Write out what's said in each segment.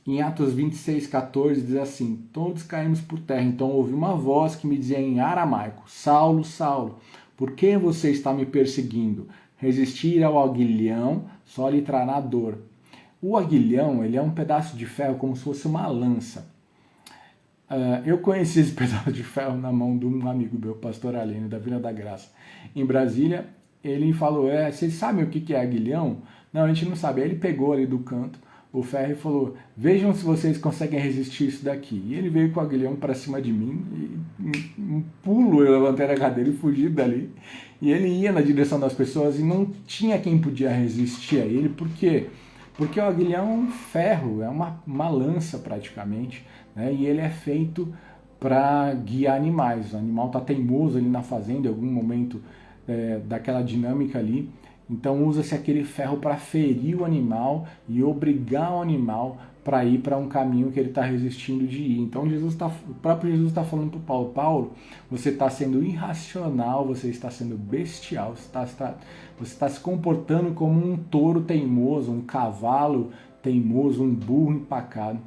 Em Atos 26:14 diz assim: todos caímos por terra. Então ouvi uma voz que me dizia em aramaico: Saulo, Saulo, por que você está me perseguindo? Resistir ao aguilhão só lhe trará dor. O aguilhão, ele é um pedaço de ferro como se fosse uma lança. Eu conheci esse pedaço de ferro na mão de um amigo meu, pastor Alene, da Vila da Graça, em Brasília. Ele falou: vocês sabem o que é aguilhão? Não, a gente não sabe. Aí ele pegou ali do canto o ferro e falou: vejam se vocês conseguem resistir isso daqui. E ele veio com o aguilhão para cima de mim, e um pulo eu levantei da cadeira e fugi dali. E ele ia na direção das pessoas e não tinha quem podia resistir a ele. Por quê? Porque o aguilhão é um ferro, é uma lança praticamente, né? E ele é feito para guiar animais. O animal está teimoso ali na fazenda, em algum momento daquela dinâmica ali. Então usa-se aquele ferro para ferir o animal e obrigar o animal para ir para um caminho que ele está resistindo de ir. Então o próprio Jesus está falando para o Paulo, você está sendo irracional, você está sendo bestial, você está se comportando como um touro teimoso, um cavalo teimoso, um burro empacado,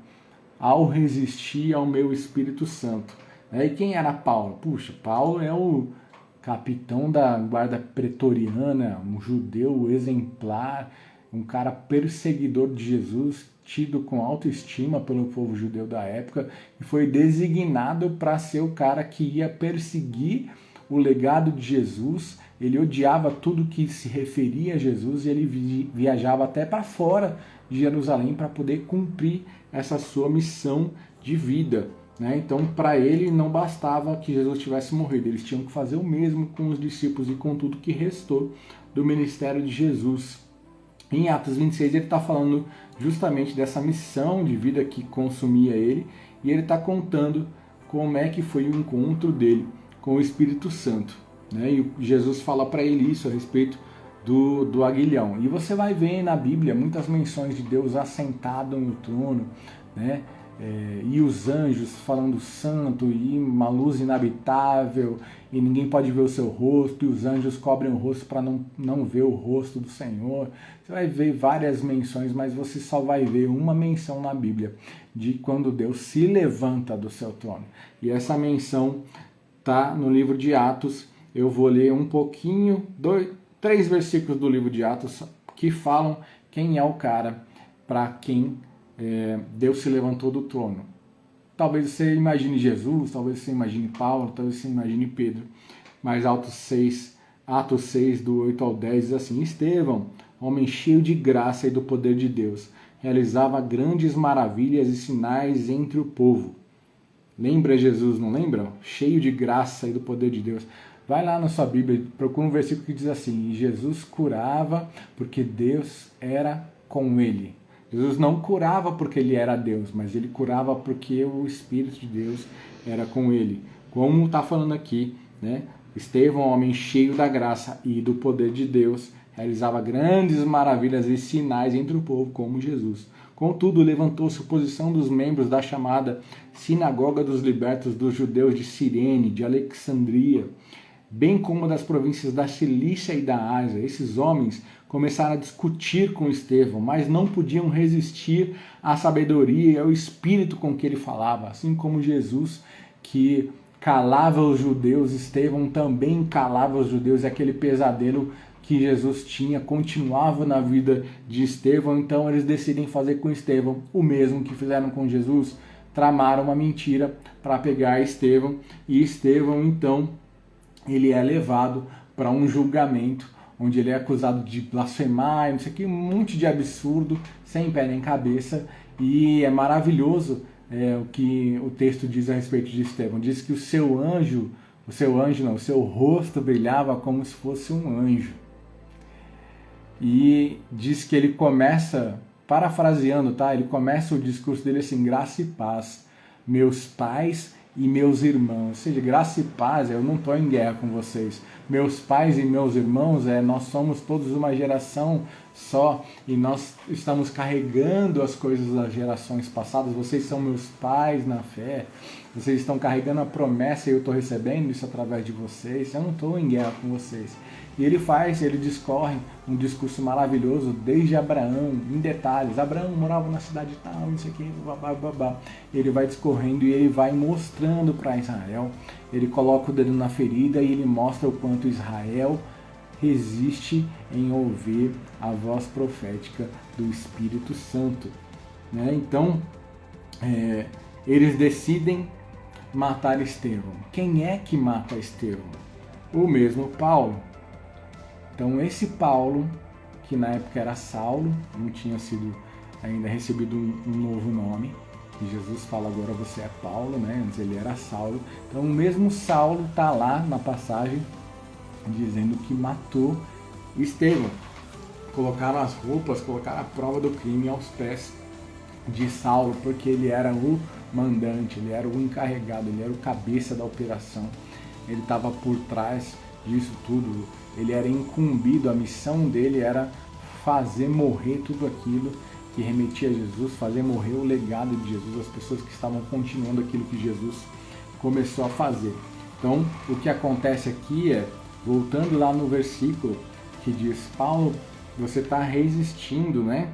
ao resistir ao meu Espírito Santo. E quem era Paulo? Puxa, Paulo é o capitão da guarda pretoriana, um judeu exemplar, um cara perseguidor de Jesus, tido com autoestima pelo povo judeu da época, e foi designado para ser o cara que ia perseguir o legado de Jesus. Ele odiava tudo que se referia a Jesus e ele viajava até para fora de Jerusalém para poder cumprir essa sua missão de vida. Então, para ele não bastava que Jesus tivesse morrido, eles tinham que fazer o mesmo com os discípulos e com tudo que restou do ministério de Jesus. Em Atos 26 ele está falando justamente dessa missão de vida que consumia ele, e ele está contando como é que foi o encontro dele com o Espírito Santo. E Jesus fala para ele isso a respeito do aguilhão. E você vai ver na Bíblia muitas menções de Deus assentado no trono, e os anjos falando santo, e uma luz inabitável, e ninguém pode ver o seu rosto, e os anjos cobrem o rosto para não ver o rosto do Senhor. Você vai ver várias menções, mas você só vai ver uma menção na Bíblia de quando Deus se levanta do seu trono. E essa menção está no livro de Atos. Eu vou ler um pouquinho, 3 versículos do livro de Atos que falam quem é o cara para quem Deus se levantou do trono. Talvez você imagine Jesus, talvez você imagine Paulo, talvez você imagine Pedro, mas Atos 6, do 8 ao 10, diz assim: Estevão, homem cheio de graça e do poder de Deus, realizava grandes maravilhas e sinais entre o povo. Lembra Jesus, não lembra? Cheio de graça e do poder de Deus. Vai lá na sua Bíblia, procura um versículo que diz assim: e Jesus curava porque Deus era com ele. Jesus não curava porque ele era Deus, mas ele curava porque o Espírito de Deus era com ele. Como está falando aqui, Estevão, homem cheio da graça e do poder de Deus, realizava grandes maravilhas e sinais entre o povo, como Jesus. Contudo, levantou-se oposição dos membros da chamada Sinagoga dos Libertos dos Judeus de Cirene, de Alexandria, bem como das províncias da Cilícia e da Ásia. Esses homens começaram a discutir com Estevão, mas não podiam resistir à sabedoria e ao espírito com que ele falava. Assim como Jesus, que calava os judeus, Estevão também calava os judeus, e aquele pesadelo que Jesus tinha continuava na vida de Estevão. Então eles decidem fazer com Estevão o mesmo que fizeram com Jesus, tramaram uma mentira para pegar Estevão, e Estevão então ele é levado para um julgamento onde ele é acusado de blasfemar, não sei o que, um monte de absurdo, sem pé nem cabeça. E é maravilhoso o que o texto diz a respeito de Estevão. Diz que o seu rosto brilhava como se fosse um anjo. E diz que ele começa, parafraseando, ele começa o discurso dele assim: graça e paz, meus pais e meus irmãos. Ou seja, graça e paz, eu não estou em guerra com vocês. Meus pais e meus irmãos, nós somos todos uma geração só, e nós estamos carregando as coisas das gerações passadas. Vocês são meus pais na fé, vocês estão carregando a promessa e eu estou recebendo isso através de vocês. Eu não estou em guerra com vocês. E ele discorre um discurso maravilhoso desde Abraão, em detalhes. Abraão morava na cidade tal, isso aqui, babá. Ele vai discorrendo e ele vai mostrando para Israel. Ele coloca o dedo na ferida e ele mostra o quanto Israel resiste em ouvir a voz profética do Espírito Santo. Né? Então, eles decidem matar Estevão. Quem é que mata Estevão? O mesmo Paulo. Então esse Paulo, que na época era Saulo, não tinha sido ainda recebido um novo nome, que Jesus fala agora você é Paulo, né? Antes ele era Saulo. Então o mesmo Saulo está lá na passagem dizendo que matou Estevão. Colocaram as roupas, colocaram a prova do crime aos pés de Saulo, porque ele era o mandante, ele era o encarregado, ele era o cabeça da operação, ele estava por trás disso tudo, ele era incumbido, a missão dele era fazer morrer tudo aquilo que remetia a Jesus, fazer morrer o legado de Jesus, as pessoas que estavam continuando aquilo que Jesus começou a fazer. Então, o que acontece aqui é, voltando lá no versículo que diz, Paulo, você está resistindo, né?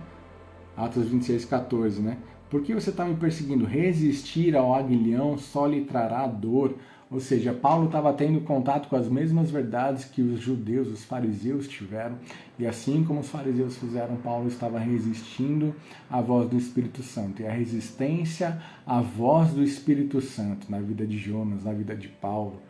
Atos 26, 14, né? Por que você está me perseguindo? Resistir ao aguilhão só lhe trará dor. Ou seja, Paulo estava tendo contato com as mesmas verdades que os judeus, os fariseus tiveram. E assim como os fariseus fizeram, Paulo estava resistindo à voz do Espírito Santo. E a resistência à voz do Espírito Santo na vida de Jonas, na vida de Paulo,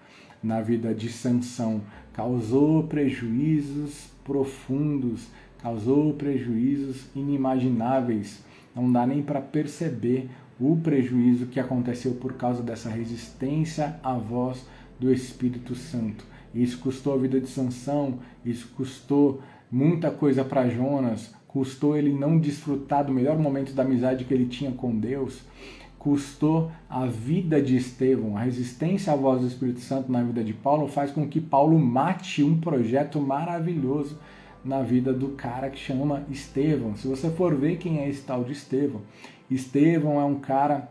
na vida de Sansão, causou prejuízos profundos, causou prejuízos inimagináveis. Não dá nem para perceber o prejuízo que aconteceu por causa dessa resistência à voz do Espírito Santo. Isso custou a vida de Sansão, isso custou muita coisa para Jonas, custou ele não desfrutar do melhor momento da amizade que ele tinha com Deus, custou a vida de Estevão. A resistência à voz do Espírito Santo na vida de Paulo faz com que Paulo mate um projeto maravilhoso na vida do cara que chama Estevão. Se você for ver quem é esse tal de Estevão, Estevão é um cara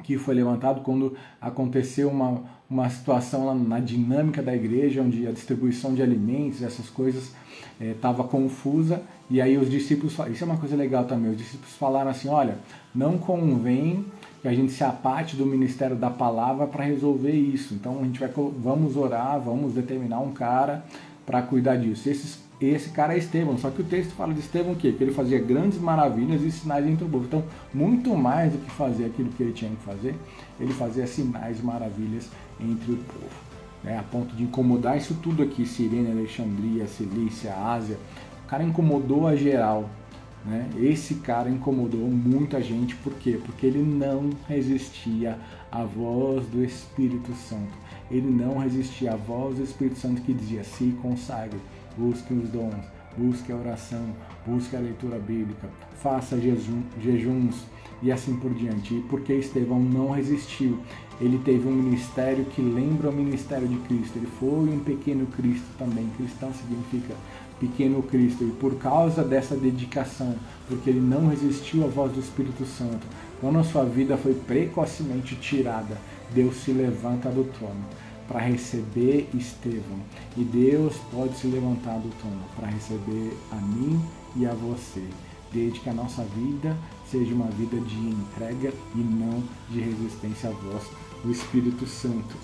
que foi levantado quando aconteceu uma situação na dinâmica da igreja, onde a distribuição de alimentos, essas coisas, estava confusa, e aí os discípulos, isso é uma coisa legal também, os discípulos falaram assim, olha, não convém que a gente se aparte do ministério da palavra para resolver isso, então vamos orar, vamos determinar um cara para cuidar disso. Esse cara é Estevão, só que o texto fala de Estevão o quê? Que ele fazia grandes maravilhas e sinais entre o povo. Então, muito mais do que fazer aquilo que ele tinha que fazer, ele fazia sinais e maravilhas entre o povo. A ponto de incomodar isso tudo aqui, Cirene, Alexandria, Cilícia, Ásia. O cara incomodou a geral. Né? Esse cara incomodou muita gente, por quê? Porque ele não resistia à voz do Espírito Santo. Ele não resistia à voz do Espírito Santo que dizia, se consagre, busque os dons, busque a oração, busque a leitura bíblica, faça jejuns e assim por diante. E porque Estevão não resistiu, ele teve um ministério que lembra o ministério de Cristo. Ele foi um pequeno Cristo também. Cristão significa pequeno Cristo. E por causa dessa dedicação, porque ele não resistiu à voz do Espírito Santo, quando a sua vida foi precocemente tirada, Deus se levanta do trono para receber Estevão. E Deus pode se levantar do trono para receber a mim e a você, desde que a nossa vida seja uma vida de entrega e não de resistência à voz do Espírito Santo.